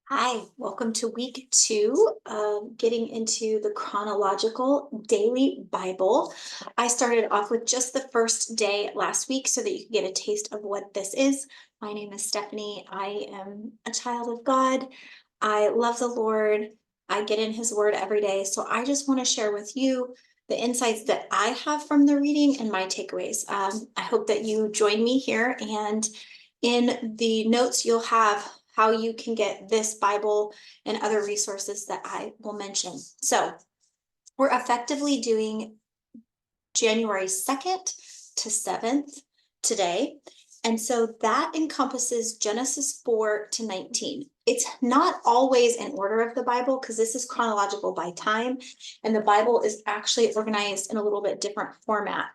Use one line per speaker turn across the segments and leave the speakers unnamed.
Hi, welcome to week 2 of getting into the chronological daily Bible. I started off with just the first day last week so that you can get a taste of what this is. My name is Stephanie. I am a child of God. I love the Lord. I get in His Word every day. So I just want to share with you the insights that I have from the reading and my takeaways. I hope that you join me here, and in the notes, you'll have how you can get this Bible and other resources that I will mention. So we're effectively doing January 2nd to 7th today. And so that encompasses Genesis 4 to 19. It's not always in order of the Bible because this is chronological by time, and the Bible is actually organized in a little bit different format.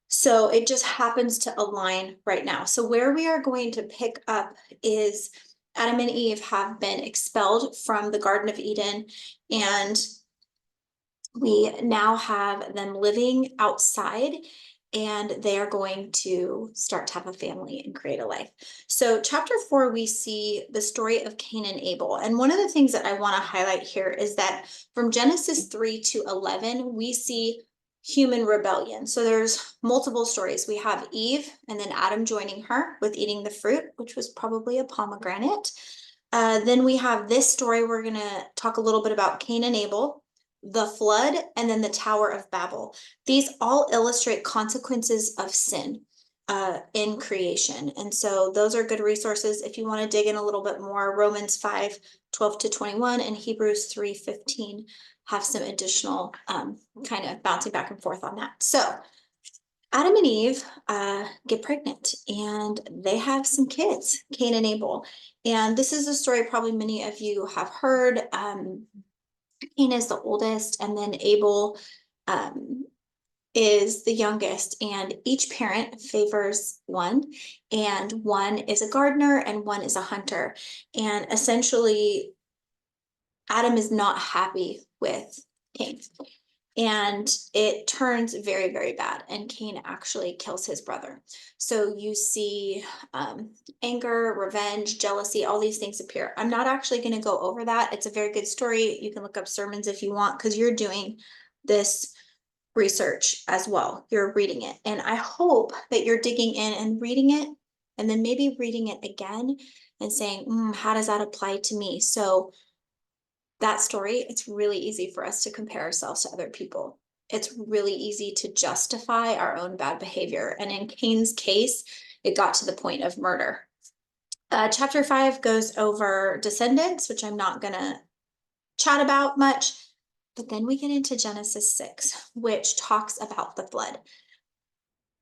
So it just happens to align right now. So where we are going to pick up is Adam and Eve have been expelled from the Garden of Eden, and we now have them living outside, and they are going to start to have a family and create a life. So chapter 4, we see the story of Cain and Abel. And one of the things that I want to highlight here is that from Genesis 3 to 11, we see human rebellion. So there's multiple stories. We have Eve and then Adam joining her with eating the fruit, which was probably a pomegranate. Then we have this story. We're going to talk a little bit about Cain and Abel, the flood, and then the Tower of Babel. These all illustrate consequences of sin in creation. And so those are good resources if you want to dig in a little bit more. Romans 5:12 to 21 and Hebrews 3:15 have some additional kind of bouncing back and forth on that. So Adam and Eve get pregnant, and they have some kids, Cain and Abel. And this is a story probably many of you have heard. Cain is the oldest, and then Abel is the youngest, and each parent favors one, and one is a gardener and one is a hunter. And essentially, Adam is not happy with Cain, and it turns very, very bad, and Cain actually kills his brother. So you see anger, revenge, jealousy, all these things appear. I'm not actually going to go over that. It's a very good story. You can look up sermons if you want, because you're doing this research as well. You're reading it, and I hope that you're digging in and reading it, and then maybe reading it again and saying, how does that apply to me? So that story, it's really easy for us to compare ourselves to other people. It's really easy to justify our own bad behavior. And in Cain's case, it got to the point of murder. Chapter 5 goes over descendants, which I'm not going to chat about much. But then we get into Genesis 6, which talks about the flood.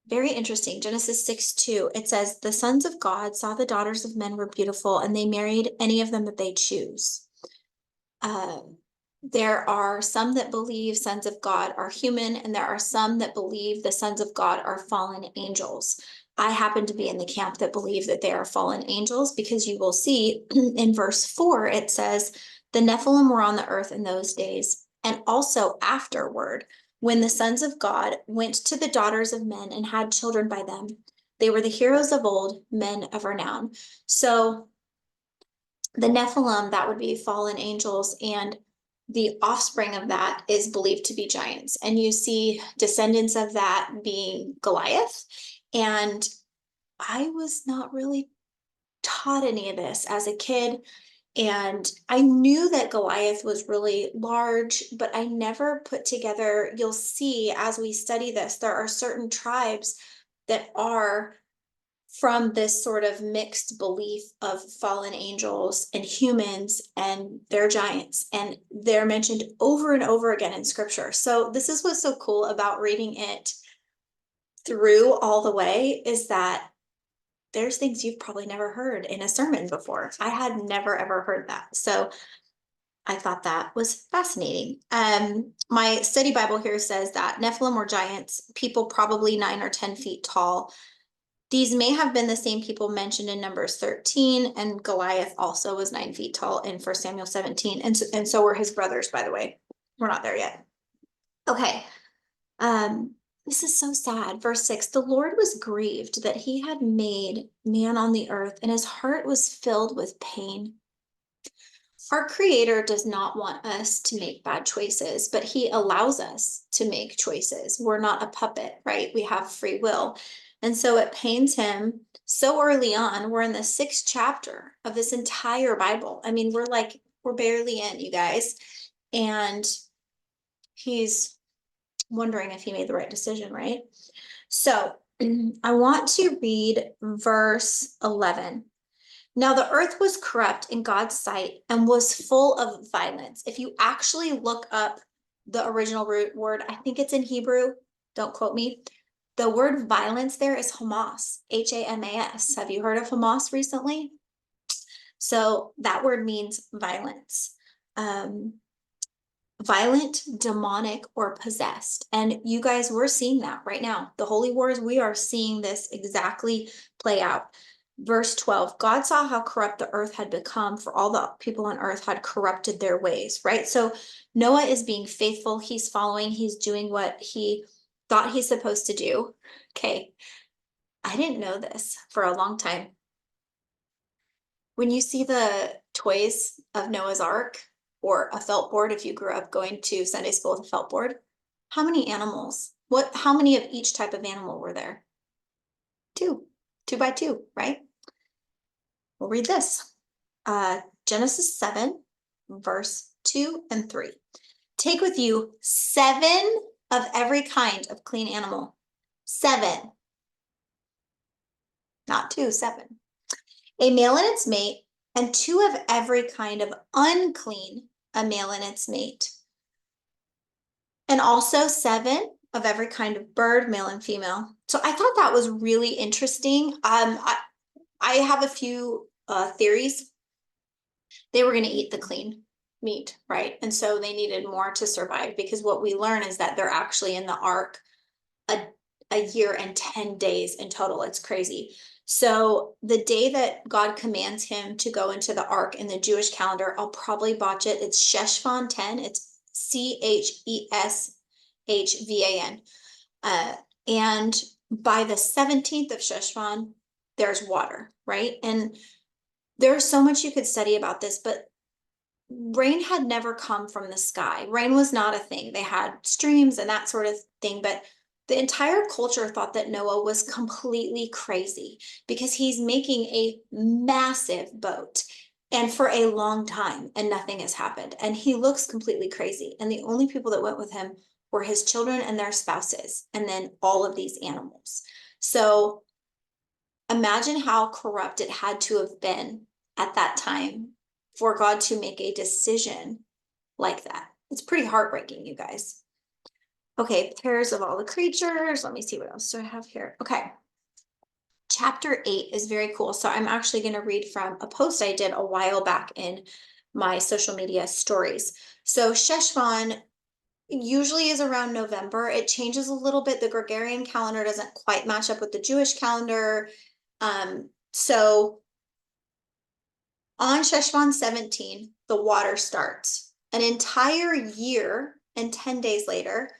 Very interesting. Genesis 6:2, it says, the sons of God saw the daughters of men were beautiful, and they married any of them that they choose. There are some that believe sons of God are human, and there are some that believe the sons of God are fallen angels. I happen to be in the camp that believe that they are fallen angels, because you will see in verse 4, it says, the Nephilim were on the earth in those days, and also afterward, when the sons of God went to the daughters of men and had children by them. They were the heroes of old, men of renown. So the Nephilim, that would be fallen angels, and the offspring of that is believed to be giants. And you see descendants of that being Goliath. And I was not really taught any of this as a kid. And I knew that Goliath was really large, but I never put together, you'll see as we study this, there are certain tribes that are from this sort of mixed belief of fallen angels and humans, and they're giants, and they're mentioned over and over again in scripture. So this is what's so cool about reading it through all the way, is that there's things you've probably never heard in a sermon before. I had never ever heard that. So I thought that was fascinating. My study Bible here says that Nephilim were giants, people probably 9 or 10 feet tall. These may have been the same people mentioned in Numbers 13, and Goliath also was 9 feet tall in 1 Samuel 17, and so were his brothers, by the way. We're not there yet. Okay, this is so sad. Verse 6, the Lord was grieved that he had made man on the earth, and his heart was filled with pain. Our Creator does not want us to make bad choices, but He allows us to make choices. We're not a puppet, right? We have free will. And so it pains Him so early on. We're in the 6th chapter of this entire Bible. I mean, we're barely in, you guys. And He's wondering if He made the right decision, right? So I want to read verse 11. Now the earth was corrupt in God's sight and was full of violence. If you actually look up the original root word, I think it's in Hebrew, don't quote me. The word violence there is Hamas, Hamas. Have you heard of Hamas recently? So that word means violence. Violent, demonic, or possessed. And you guys, we're seeing that right now. The holy wars, we are seeing this exactly play out. Verse 12, God saw how corrupt the earth had become, for all the people on earth had corrupted their ways, right? So Noah is being faithful. He's following, he's doing what he thought he's supposed to do. Okay, I didn't know this for a long time. When you see the toys of Noah's Ark, or a felt board, if you grew up going to Sunday school with a felt board, how many animals? How many of each type of animal were there? 2 by 2, right? We'll read this. Genesis 7, verse 2 and 3. Take with you 7 of every kind of clean animal. 7. Not 2, 7. A male and its mate, and 2 of every kind of unclean, a male and its mate. And also 7 of every kind of bird, male and female. So I thought that was really interesting. I have a few theories. They were going to eat the clean meat, right? And so they needed more to survive, because what we learn is that they're actually in the ark a year and 10 days in total. It's crazy. So the day that God commands him to go into the ark in the Jewish calendar, I'll probably botch it. It's Sheshvan 10. It's Cheshvan. And by the 17th of Sheshvan, there's water, right? And there's so much you could study about this, but rain had never come from the sky. Rain was not a thing. They had streams and that sort of thing, but the entire culture thought that Noah was completely crazy, because he's making a massive boat and for a long time, and nothing has happened. And he looks completely crazy. And the only people that went with him were his children and their spouses, and then all of these animals. So imagine how corrupt it had to have been at that time for God to make a decision like that. It's pretty heartbreaking, you guys. Okay, pairs of all the creatures. Let me see, what else do I have here? Okay. Chapter 8 is very cool. So I'm actually going to read from a post I did a while back in my social media stories. So Sheshvan usually is around November. It changes a little bit. The Gregorian calendar doesn't quite match up with the Jewish calendar. So on Sheshvan 17, the water starts. An entire year and 10 days later,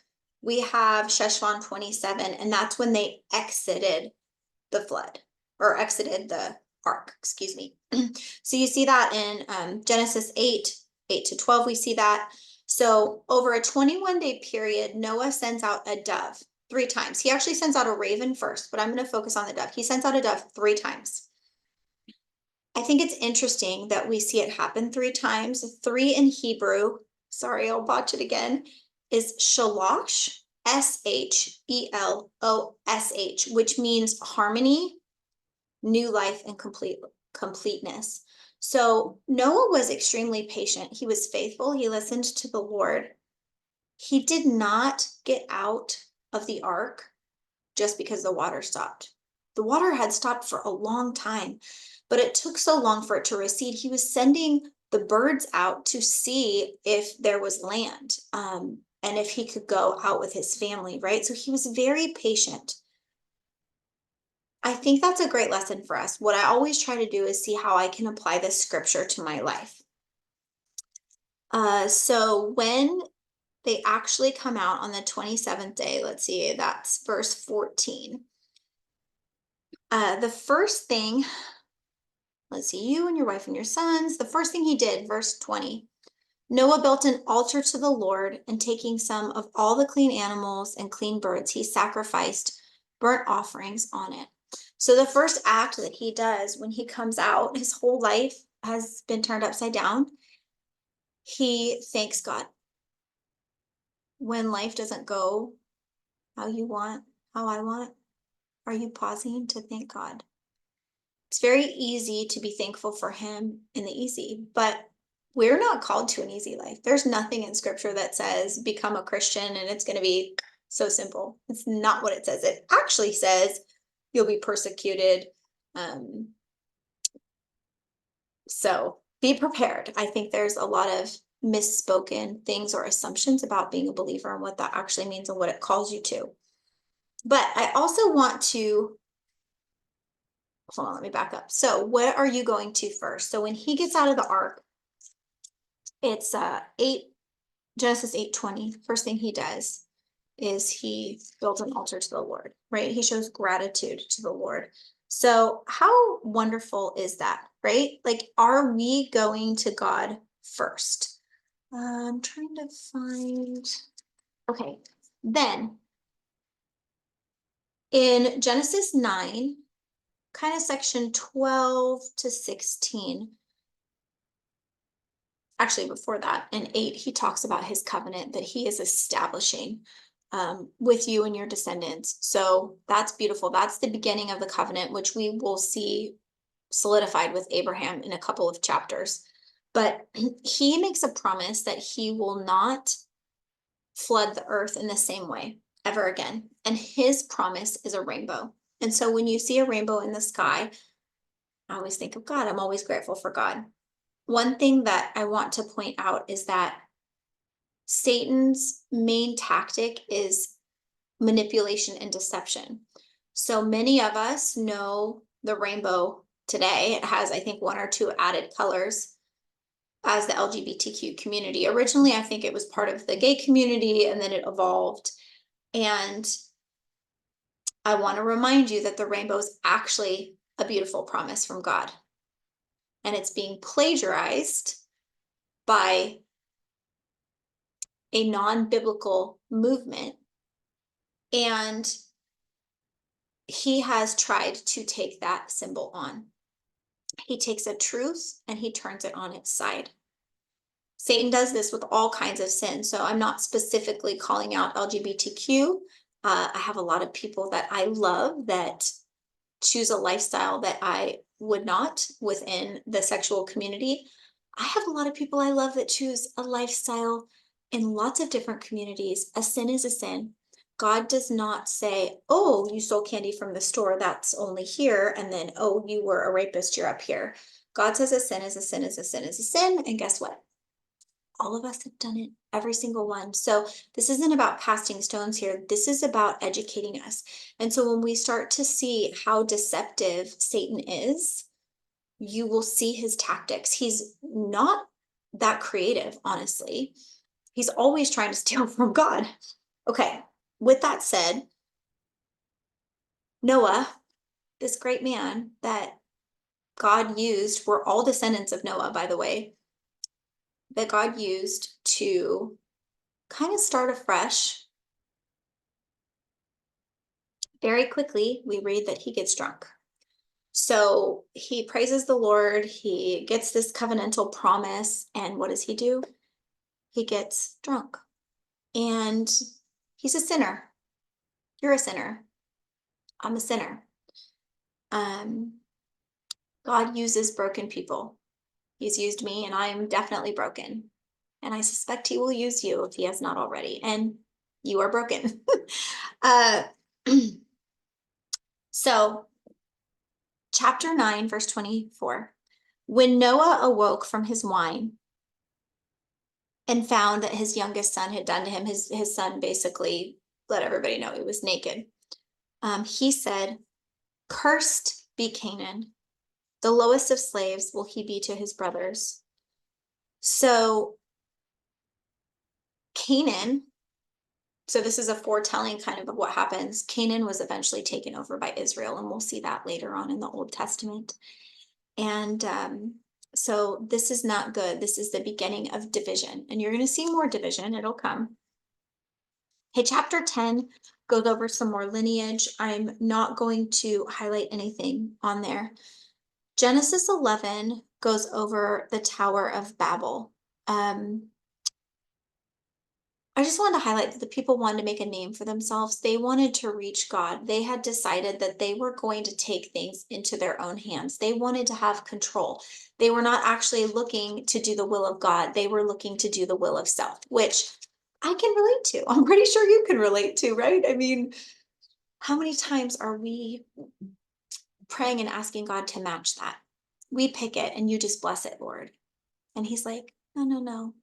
we have Sheshvan 27, and that's when they exited the flood, or exited the ark, excuse me. So you see that in Genesis 8 to 12, we see that. So over a 21-day period, Noah sends out a dove 3 times. He actually sends out a raven first, but I'm going to focus on the dove. He sends out a dove 3 times. I think it's interesting that we see it happen 3 times. 3 in Hebrew, sorry, I'll botch it again, is shalosh, Shelosh, which means harmony, new life, and completeness. So Noah was extremely patient. He was faithful. He listened to the Lord. He did not get out of the ark just because the water stopped. The water had stopped for a long time, but it took so long for it to recede. He was sending the birds out to see if there was land, and if he could go out with his family, right? So he was very patient. I think that's a great lesson for us. What I always try to do is see how I can apply this scripture to my life. So when they actually come out on the 27th day, let's see, that's verse 14. The first thing, let's see, you and your wife and your sons. The first thing he did, verse 20, Noah built an altar to the Lord, and taking some of all the clean animals and clean birds, he sacrificed burnt offerings on it. So the first act that he does when he comes out, his whole life has been turned upside down. He thanks God. When life doesn't go how you want, how I want, are you pausing to thank God? It's very easy to be thankful for him in the easy, but we're not called to an easy life. There's nothing in scripture that says become a Christian and it's going to be so simple. It's not what it says. It actually says you'll be persecuted. So be prepared. I think there's a lot of misspoken things or assumptions about being a believer and what that actually means and what it calls you to. But I also want to, hold on, let me back up. So what are you going to first? So when he gets out of the ark, it's Genesis 8:20. First thing he does is he builds an altar to the Lord, right? He shows gratitude to the Lord. So how wonderful is that, right? Like, are we going to God first? I'm trying to find, okay, then in Genesis 9, kind of section 12 to 16, actually before that, in 8, he talks about his covenant that he is establishing with you and your descendants. So that's beautiful. That's the beginning of the covenant, which we will see solidified with Abraham in a couple of chapters. But he makes a promise that he will not flood the earth in the same way ever again. And his promise is a rainbow. And so when you see a rainbow in the sky, I always think of God. I'm always grateful for God. One thing that I want to point out is that Satan's main tactic is manipulation and deception. So many of us know the rainbow today. It has, I think, 1 or 2 added colors as the LGBTQ community. Originally, I think it was part of the gay community, and then it evolved. And I want to remind you that the rainbow is actually a beautiful promise from God. And it's being plagiarized by a non-biblical movement. And he has tried to take that symbol on. He takes a truth and he turns it on its side. Satan does this with all kinds of sin. So I'm not specifically calling out LGBTQ. I have a lot of people that I love that choose a lifestyle that I would not within the sexual community. I have a lot of people I love that choose a lifestyle in lots of different communities. A sin is a sin. God does not say, oh, you stole candy from the store, that's only here. And then, oh, you were a rapist, you're up here. God says a sin is a sin is a sin is a sin. And guess what? All of us have done it, every single one. So this isn't about casting stones here. This is about educating us. And so when we start to see how deceptive Satan is, you will see his tactics. He's not that creative, honestly. He's always trying to steal from God. Okay, with that said, Noah, this great man that God used, we're all descendants of Noah, by the way, that God used to kind of start afresh. Very quickly, we read that he gets drunk. So he praises the Lord, he gets this covenantal promise, and what does he do? He gets drunk. And he's a sinner. You're a sinner. I'm a sinner. God uses broken people. He's used me, and I am definitely broken. And I suspect he will use you if he has not already. And you are broken. So, chapter 9, verse 24. When Noah awoke from his wine and found that his youngest son had done to him, his son basically let everybody know he was naked. He said, cursed be Canaan. The lowest of slaves will he be to his brothers. So Canaan, so this is a foretelling kind of what happens. Canaan was eventually taken over by Israel, and we'll see that later on in the Old Testament. And so this is not good. This is the beginning of division, and you're going to see more division. It'll come. Okay, chapter 10 goes over some more lineage. I'm not going to highlight anything on there. Genesis 11 goes over the Tower of Babel. I just wanted to highlight that the people wanted to make a name for themselves. They wanted to reach God. They had decided that they were going to take things into their own hands. They wanted to have control. They were not actually looking to do the will of God. They were looking to do the will of self, which I can relate to. I'm pretty sure you can relate to, right? I mean, how many times are we praying and asking God to match that? We pick it and you just bless it, Lord. And he's like, no, no, no.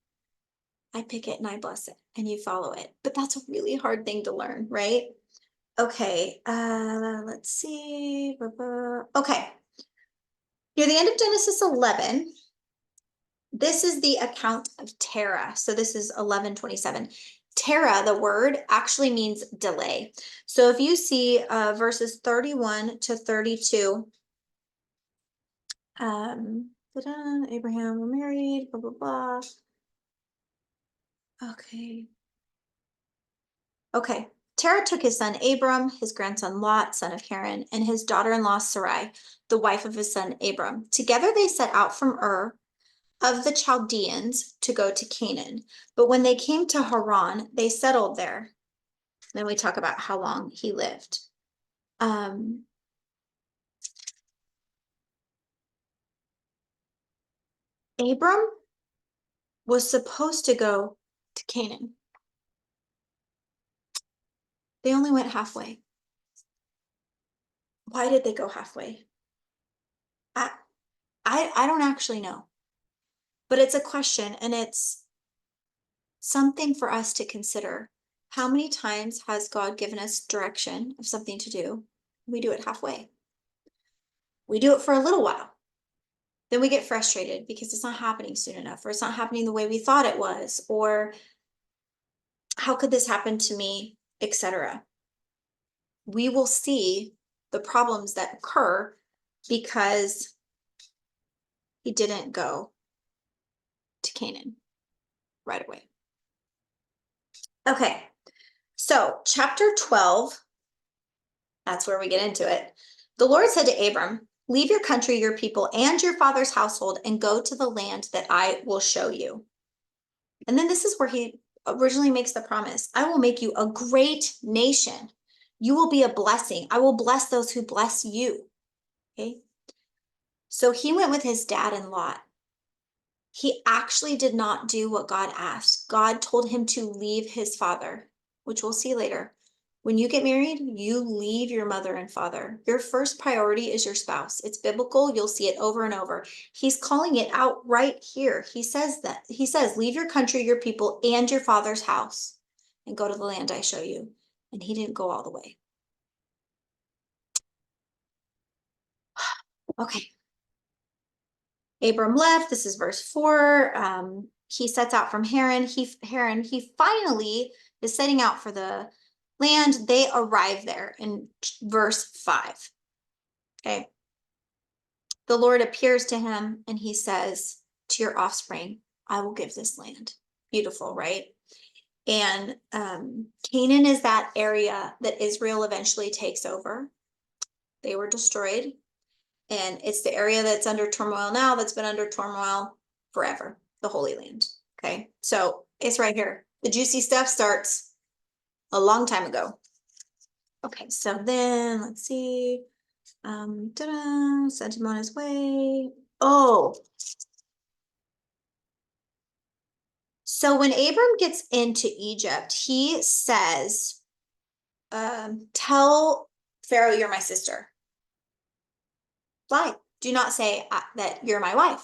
I pick it and I bless it and you follow it. But that's a really hard thing to learn, right? Okay, let's see. Okay, near the end of Genesis 11, this is the account of Terah. So this is 11:27. Terah, the word, actually means delay. So if you see verses 31 to 32, Abraham were married, blah, blah, blah. Okay. Terah took his son Abram, his grandson Lot, son of Haran, and his daughter-in-law Sarai, the wife of his son Abram. Together they set out from Ur of the Chaldeans to go to Canaan. But when they came to Haran, they settled there. Then we talk about how long he lived. Abram was supposed to go to Canaan. They only went halfway. Why did they go halfway? I don't actually know. But it's a question, and it's something for us to consider. How many times has God given us direction of something to do? We do it halfway. We do it for a little while. Then we get frustrated because it's not happening soon enough, or it's not happening the way we thought it was, or how could this happen to me, etc. We will see the problems that occur because he didn't go to Canaan right away. Okay, so chapter 12, that's where we get into it. The Lord said to Abram, leave your country, your people, and your father's household, and go to the land that I will show you. And then this is where he originally makes the promise. I will make you a great nation. You will be a blessing. I will bless those who bless you. Okay. So he went with his dad and Lot. He actually did not do what God asked. God told him to leave his father, which we'll see later. When you get married, you leave your mother and father. Your first priority is your spouse. It's biblical. You'll see it over and over. He's calling it out right here. He says that. He says, leave your country, your people, and your father's house and go to the land I show you. And he didn't go all the way. Okay. Abram left. This is verse 4. He sets out from Haran. He finally is setting out for the land. They arrive there in verse 5. Okay. The Lord appears to him and he says, to your offspring, I will give this land. Beautiful, right? And Canaan is that area that Israel eventually takes over. They were destroyed. And it's the area that's under turmoil now, that's been under turmoil forever, the Holy Land. Okay, so it's right here. The juicy stuff starts a long time ago. Okay, so then let's see. Sent him on his way. Oh, so when Abram gets into Egypt, he says, tell Pharaoh you're my sister. Why? Do not say that you're my wife,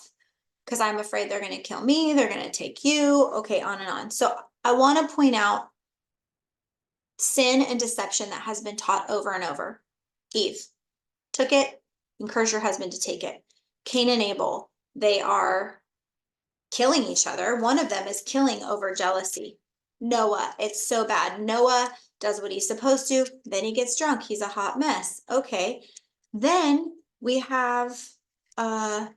because I'm afraid they're going to kill me. They're going to take you. Okay, on and on. So I want to point out sin and deception that has been taught over and over. Eve took it, encourage your husband to take it. Cain and Abel, they are killing each other. One of them is killing over jealousy. Noah, it's so bad. Noah does what he's supposed to, then he gets drunk. He's a hot mess. Okay, then we have Abram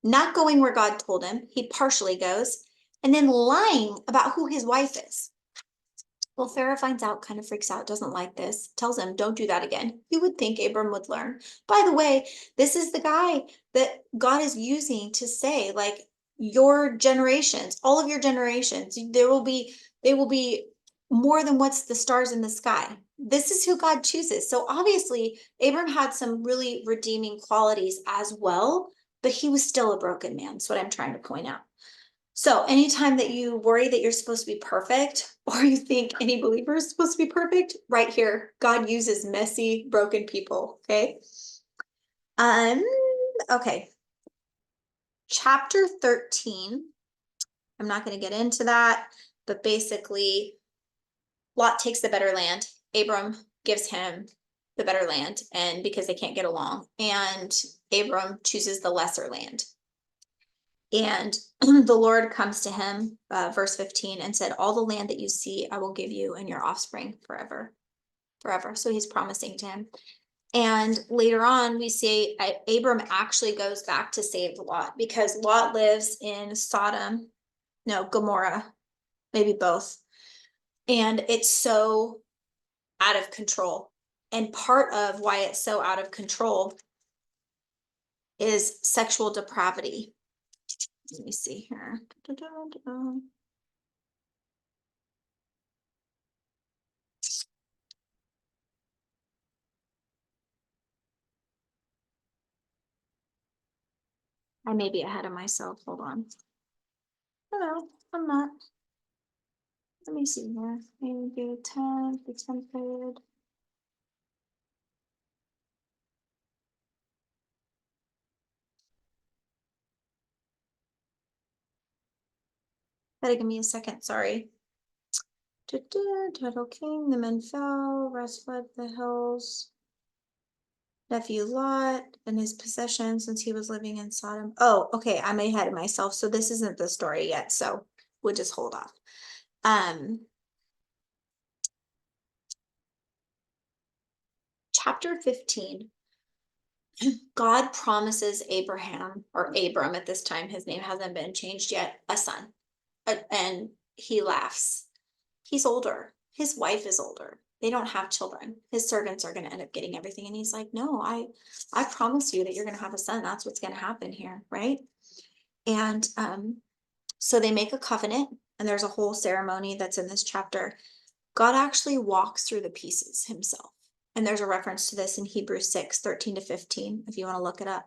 not going where God told him, he partially goes, and then lying about who his wife is. Well, Pharaoh finds out, kind of freaks out, doesn't like this, tells him, don't do that again. You would think Abram would learn. By the way, this is the guy that God is using to say, like, your generations, all of your generations, they will be more than what's the stars in the sky. This is who God chooses. So obviously, Abram had some really redeeming qualities as well, but he was still a broken man. That's what I'm trying to point out. So anytime that you worry that you're supposed to be perfect, or you think any believer is supposed to be perfect, right here, God uses messy, broken people, okay? Okay. Chapter 13. I'm not going to get into that, but basically, Lot takes the better land. Abram gives him the better land, and because they can't get along, and Abram chooses the lesser land. And the Lord comes to him, verse 15, and said, all the land that you see, I will give you and your offspring forever, forever. So he's promising to him. And later on, we see Abram actually goes back to save Lot, because Lot lives in Sodom, no, Gomorrah, maybe both. And it's so out of control. And part of why it's so out of control is sexual depravity. Let me see here. I may be ahead of myself. Hold on. No, I'm not. Let me see here. Maybe 10th, the 10th period. Gotta give me a second, sorry. Title King, the men fell, rest fled the hills. Nephew Lot and his possessions since he was living in Sodom. Oh, okay, I'm ahead of myself. So this isn't the story yet, so we'll just hold off. Chapter 15. God promises Abraham, or Abram at this time, his name hasn't been changed yet, a son. And he laughs. He's older. His wife is older. They don't have children. His servants are going to end up getting everything. And he's like, no, I promise you that you're going to have a son. That's what's going to happen here, right? And so they make a covenant, and there's a whole ceremony that's in this chapter. God actually walks through the pieces himself. And there's a reference to this in Hebrews 6, 13 to 15, if you want to look it up.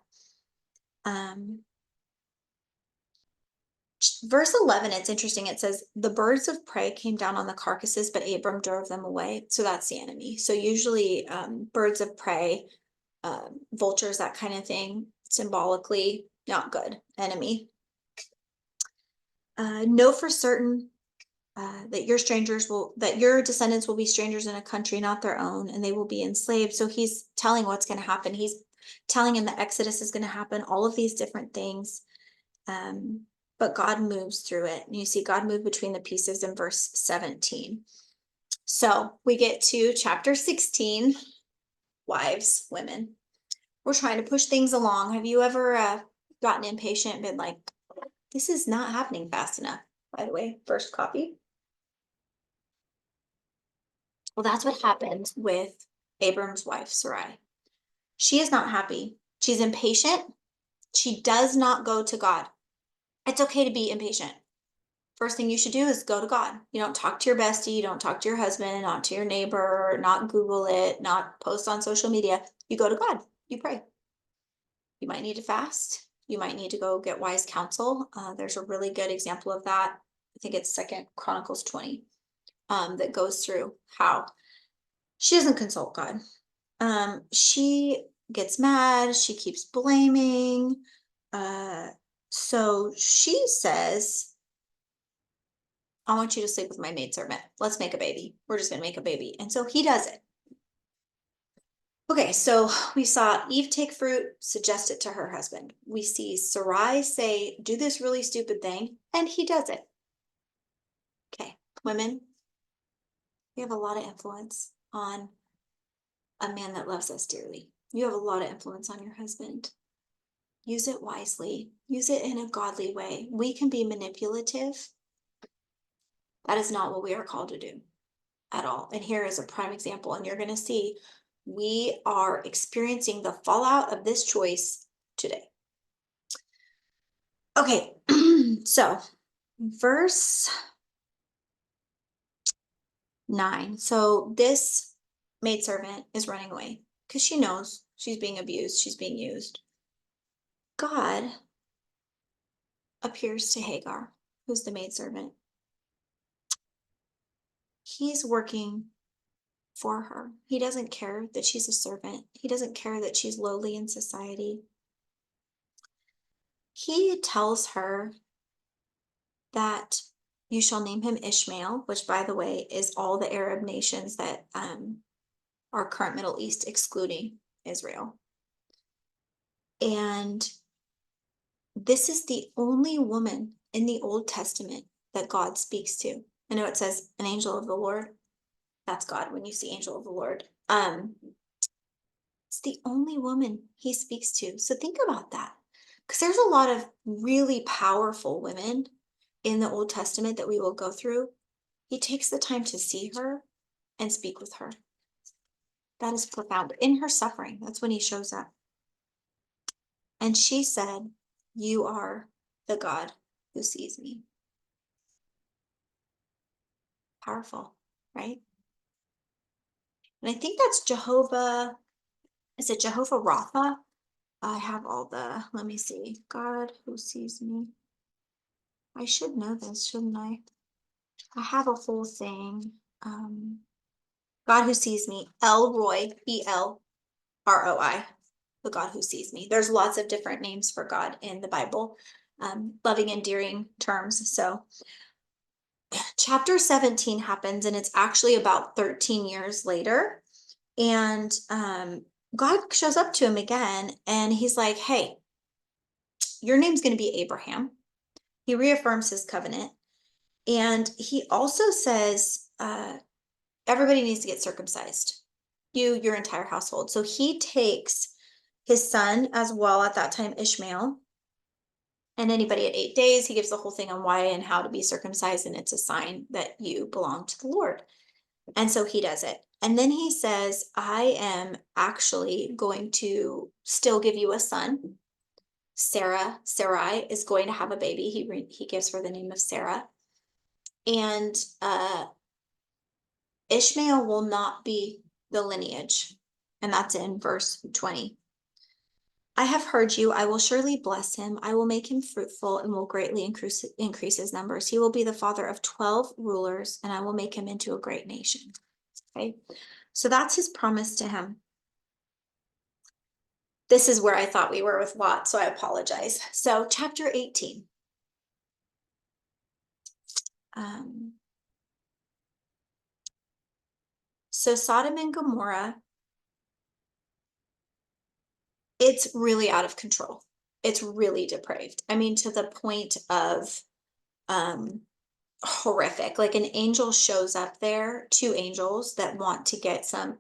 Verse 11, it's interesting. It says, the birds of prey came down on the carcasses, but Abram drove them away. So that's the enemy. So usually birds of prey, vultures, that kind of thing, symbolically not good, enemy. Know for certain that your descendants will be strangers in a country not their own, and they will be enslaved. So he's telling what's going to happen. He's telling him the Exodus is going to happen, all of these different things. But God moves through it. And you see God move between the pieces in verse 17. So we get to chapter 16, wives, women. We're trying to push things along. Have you ever gotten impatient and been like, this is not happening fast enough? By the way, first copy. Well, that's what happened with Abram's wife, Sarai. She is not happy. She's impatient. She does not go to God. It's okay to be impatient. First thing you should do is go to God. You don't talk to your bestie, you don't talk to your husband, not to your neighbor, not Google it, not post on social media. You go to God, you pray. You might need to fast. You might need to go get wise counsel. There's a really good example of that. I think it's 2 Chronicles 20 that goes through how she doesn't consult God. She gets mad, she keeps blaming. So she says, I want you to sleep with my maidservant. Let's make a baby. We're just going to make a baby. And so he does it. Okay, so we saw Eve take fruit, suggest it to her husband. We see Sarai say, do this really stupid thing, and he does it. Okay, women, we have a lot of influence on a man that loves us dearly. You have a lot of influence on your husband. Use it wisely. Use it in a godly way. We can be manipulative. That is not what we are called to do at all. And here is a prime example. And you're going to see we are experiencing the fallout of this choice today. Okay, so verse 9. So this maidservant is running away because she knows she's being abused, she's being used. God appears to Hagar, who's the maidservant. He's working for her. He doesn't care that she's a servant. He doesn't care that she's lowly in society. He tells her that you shall name him Ishmael, which, by the way, is all the Arab nations that are current Middle East, excluding Israel. And this is the only woman in the Old Testament that God speaks to. I know it says an angel of the Lord. That's God when you see angel of the Lord. It's the only woman he speaks to. So think about that. Because there's a lot of really powerful women in the Old Testament that we will go through. He takes the time to see her and speak with her. That is profound. In her suffering, that's when he shows up. And she said, "You are the God who sees me." Powerful, right? And I think that's Jehovah. Is it Jehovah Rapha? I have all the, let me see. God who sees me. I should know this, shouldn't I? I have a whole thing. God who sees me. Elroy, Elroi, the God who sees me. There's lots of different names for God in the Bible, loving, endearing terms. So chapter 17 happens, and it's actually about 13 years later. And God shows up to him again, and he's like, "Hey, your name's going to be Abraham." He reaffirms his covenant. And he also says, everybody needs to get circumcised, your entire household. So he takes his son as well at that time, Ishmael, and anybody at 8 days, he gives the whole thing on why and how to be circumcised. And it's a sign that you belong to the Lord. And so he does it. And then he says, "I am actually going to still give you a son." Sarai is going to have a baby. He gives her the name of Sarah. And Ishmael will not be the lineage. And that's in verse 20. "I have heard you. I will surely bless him. I will make him fruitful and will greatly increase his numbers. He will be the father of 12 rulers, and I will make him into a great nation." Okay. So that's his promise to him. This is where I thought we were with Lot, so I apologize. So chapter 18. So Sodom and Gomorrah, it's really out of control. It's really depraved. I mean, to the point of horrific. Like an angel shows up there, two angels that want to get some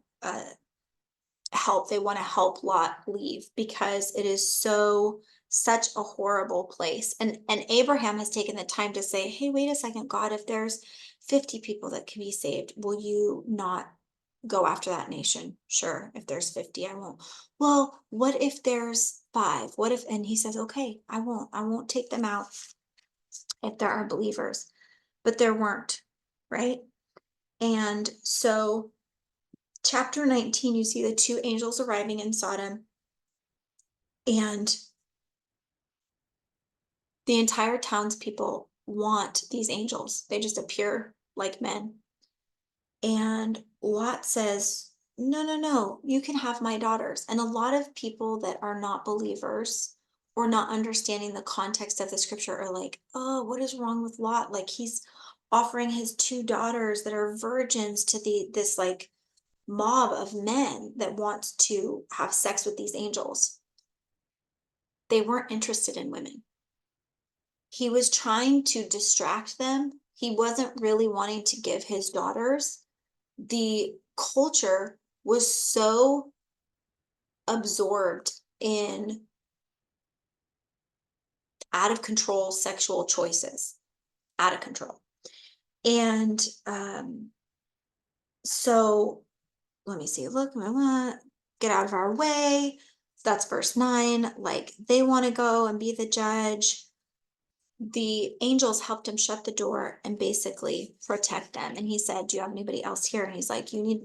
help. They want to help Lot leave because it is such a horrible place. And Abraham has taken the time to say, "Hey, wait a second, God, if there's 50 people that can be saved, will you not go after that nation?" "Sure, if there's 50, I won't." "Well, what if there's 5? What if," and he says, "Okay, I won't take them out if there are believers." But there weren't, right? And so chapter 19, you see the two angels arriving in Sodom, and the entire townspeople want these angels. They just appear like men. And Lot says, "No, no, no, you can have my daughters." And a lot of people that are not believers or not understanding the context of the scripture are like, "Oh, what is wrong with Lot? Like he's offering his 2 daughters that are virgins to this like mob of men that wants to have sex with these angels." They weren't interested in women. He was trying to distract them. He wasn't really wanting to give his daughters. The culture was so absorbed in out of control sexual choices, out of control. And so let me see, look, get out of our way. That's verse 9. Like, they want to go and be the judge. The angels helped him shut the door and basically protect them. And he said, do you have anybody else here? And he's like, the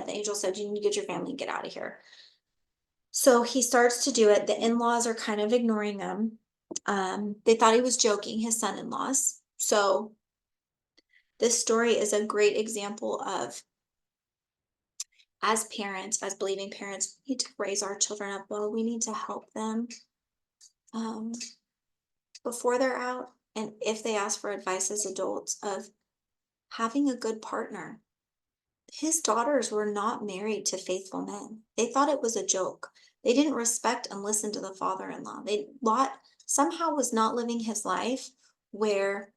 angel said, you need to get your family and get out of here. So he starts to do it. The in-laws are kind of ignoring him. They thought he was joking, his son-in-laws. So this story is a great example of, as parents, as believing parents, we need to raise our children up well. We need to help them before they're out. And if they ask for advice as adults, of having a good partner. His daughters were not married to faithful men. They thought it was a joke. They didn't respect and listen to the father-in-law. Lot somehow was not living his life where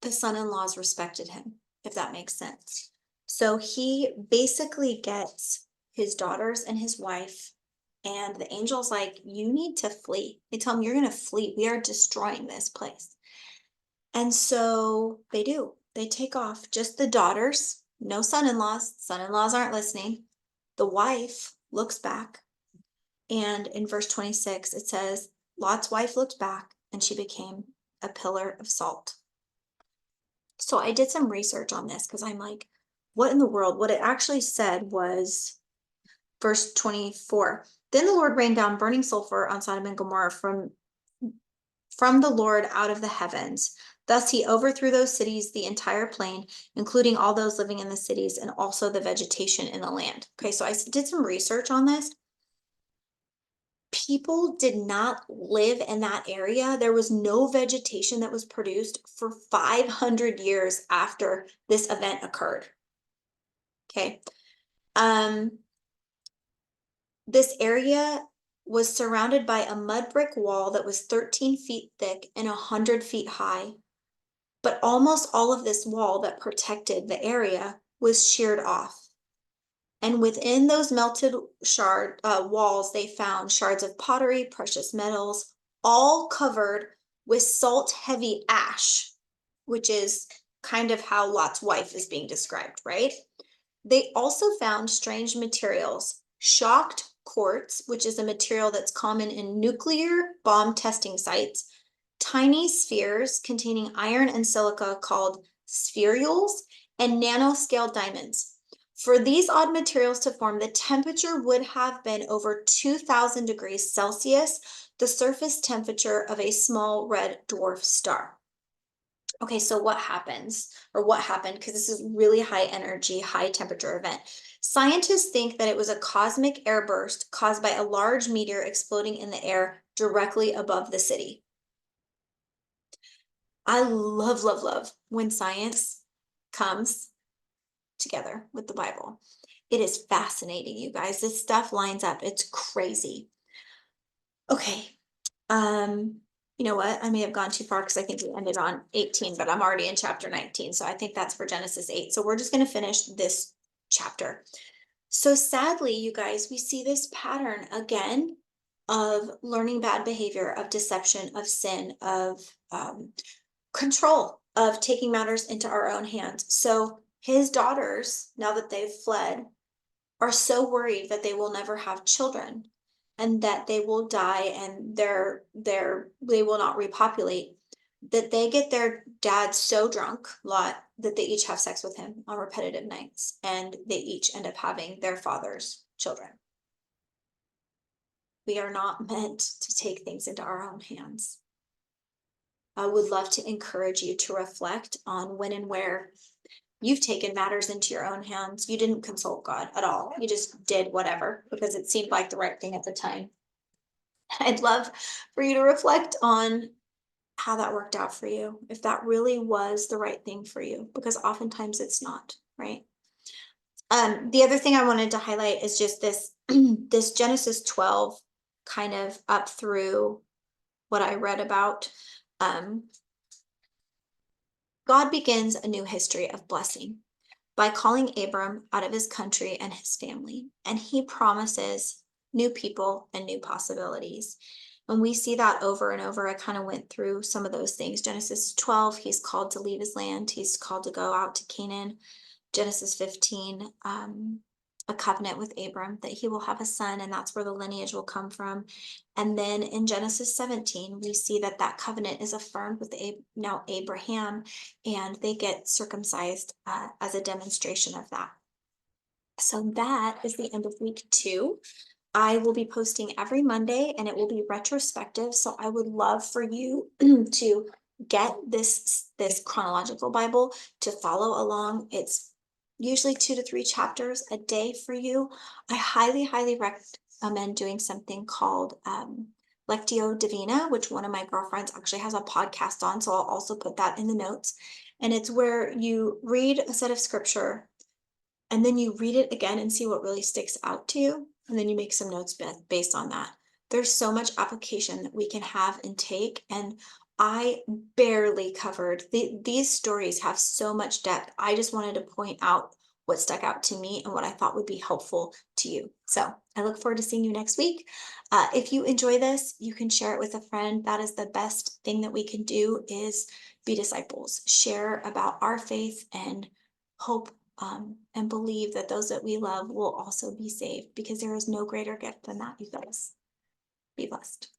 the son-in-laws respected him, if that makes sense. So he basically gets his daughters and his wife, and the angel's like, you need to flee. They tell him, you're going to flee. We are destroying this place. And so they do. They take off. Just the daughters, no son-in-laws. Son-in-laws aren't listening. The wife looks back. And in verse 26, it says, Lot's wife looked back and she became a pillar of salt. So I did some research on this because I'm like, what in the world? What it actually said was verse 24. Then the Lord rained down burning sulfur on Sodom and Gomorrah from the Lord out of the heavens. Thus he overthrew those cities, the entire plain, including all those living in the cities and also the vegetation in the land. Okay, so I did some research on this. People did not live in that area. There was no vegetation that was produced for 500 years after this event occurred. Okay. This area was surrounded by a mud brick wall that was 13 feet thick and 100 feet high. But almost all of this wall that protected the area was sheared off. And within those melted walls, they found shards of pottery, precious metals, all covered with salt-heavy ash, which is kind of how Lot's wife is being described, right? They also found strange materials, shocked quartz, which is a material that's common in nuclear bomb testing sites, tiny spheres containing iron and silica called spherules, and nanoscale diamonds. For these odd materials to form, the temperature would have been over 2,000 degrees Celsius, the surface temperature of a small red dwarf star. Okay, so what happens, or what happened, because this is really high energy, high temperature event. Scientists think that it was a cosmic airburst caused by a large meteor exploding in the air directly above the city. I love, love, love when science comes together with the Bible. It is fascinating, you guys. This stuff lines up. It's crazy. Okay. You know what? I may have gone too far because I think we ended on 18, but I'm already in chapter 19. So I think that's for Genesis 8. So we're just going to finish this chapter. So sadly, you guys, we see this pattern again of learning bad behavior, of deception, of sin, of control, of taking matters into our own hands. So his daughters, now that they've fled, are so worried that they will never have children and that they will die and they will not repopulate, that they get their dad so drunk, Lot, that they each have sex with him on repetitive nights, and they each end up having their father's children. We are not meant to take things into our own hands. I would love to encourage you to reflect on when and where you've taken matters into your own hands. You didn't consult God at all. You just did whatever because it seemed like the right thing at the time. I'd love for you to reflect on how that worked out for you, if that really was the right thing for you, because oftentimes it's not, right? The other thing I wanted to highlight is just this, this Genesis 12 kind of up through what I read about. God begins a new history of blessing. by calling Abram out of his country and his family. And he promises new people and new possibilities. And we see that over and over. I kind of went through some of those things. Genesis 12, he's called to leave his land. He's called to go out to Canaan. Genesis 15, a covenant with Abram that he will have a son, and that's where the lineage will come from. And then in Genesis 17, we see that that covenant is affirmed with now Abraham, and they get circumcised as a demonstration of that. So that is the end of week 2. I will be posting every Monday, and it will be retrospective. So I would love for you to get this chronological Bible to follow along. It's usually 2 to 3 chapters a day for you. I highly recommend doing something called Lectio Divina, which one of my girlfriends actually has a podcast on. So I'll also put that in the notes. And it's where you read a set of scripture and then you read it again and see what really sticks out to you. And then you make some notes based on that. There's so much application that we can have and take. And I barely covered these stories have so much depth. I just wanted to point out what stuck out to me and what I thought would be helpful to you. So I look forward to seeing you next week. If you enjoy this, you can share it with a friend. That is the best thing that we can do, is be disciples, share about our faith, and hope and believe that those that we love will also be saved, because there is no greater gift than that, you guys. Be blessed.